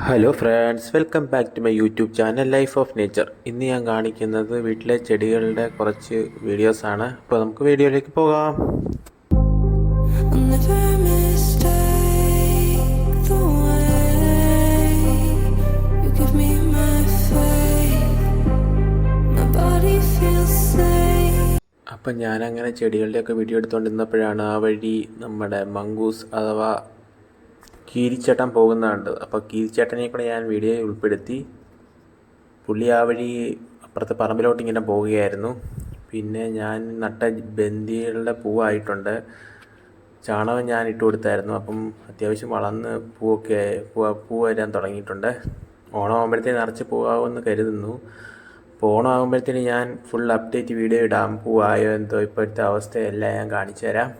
Hello friends, welcome back to my YouTube channel life of nature. ഇന്ന് ഞാൻ കാണിക്കുന്നത് വീട്ടിലെ ചെടികളുടെ കുറച്ച് വീഡിയോസാണ്. അപ്പോൾ നമുക്ക് വീഡിയോയിലേക്ക് പോകാം. അപ്പം ഞാനങ്ങനെ ചെടികളുടെയൊക്കെ വീഡിയോ എടുത്തുകൊണ്ടിരുന്നപ്പോഴാണ് ആ വഴി നമ്മുടെ മംഗൂസ് അഥവാ കീരിച്ചേട്ടൻ പോകുന്നുണ്ട്. അപ്പോൾ കീരിച്ചേട്ടനെ കൂടെ ഞാൻ വീഡിയോയിൽ ഉൾപ്പെടുത്തി. പുള്ളി ആ വഴി അപ്പുറത്തെ പറമ്പിലോട്ട് ഇങ്ങനെ പോവുകയായിരുന്നു. പിന്നെ ഞാൻ നട്ട ബന്ദികളുടെ പൂവായിട്ടുണ്ട്. ചാണകം ഞാൻ ഇട്ട് കൊടുത്തായിരുന്നു. അപ്പം അത്യാവശ്യം വളർന്ന് പൂ വരാൻ തുടങ്ങിയിട്ടുണ്ട്. ഓണം ആകുമ്പോഴത്തേന് നിറച്ച് പൂവാകുമെന്ന് കരുതുന്നു. അപ്പോൾ ഓണം ആകുമ്പോഴത്തേന് ഞാൻ ഫുൾ അപ്ഡേറ്റ് വീഡിയോ ഇടാം. പൂവായോ എന്തോ ഇപ്പോഴത്തെ അവസ്ഥയെല്ലാം ഞാൻ കാണിച്ചു തരാം.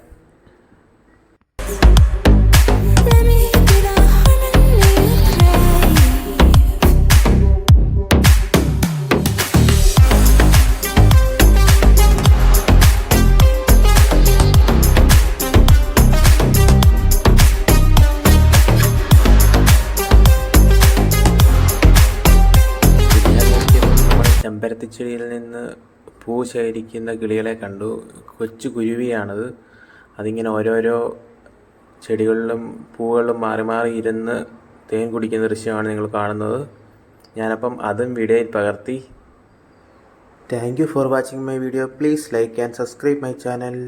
ചെമ്പരത്തിച്ചെടിയിൽ നിന്ന് പൂ ശേഖരിക്കുന്ന കിളികളെ കണ്ടു. കൊച്ചു കുരുവിയാണത്. അതിങ്ങനെ ഓരോരോ ചെടികളിലും പൂവുകളിലും മാറി മാറി ഇരുന്ന് തേൻ കുടിക്കുന്ന ദൃശ്യമാണ് നിങ്ങൾ കാണുന്നത്. ഞാനപ്പം അതും വീഡിയോയിൽ പകർത്തി. Thank you for watching my video. Please like and subscribe my channel.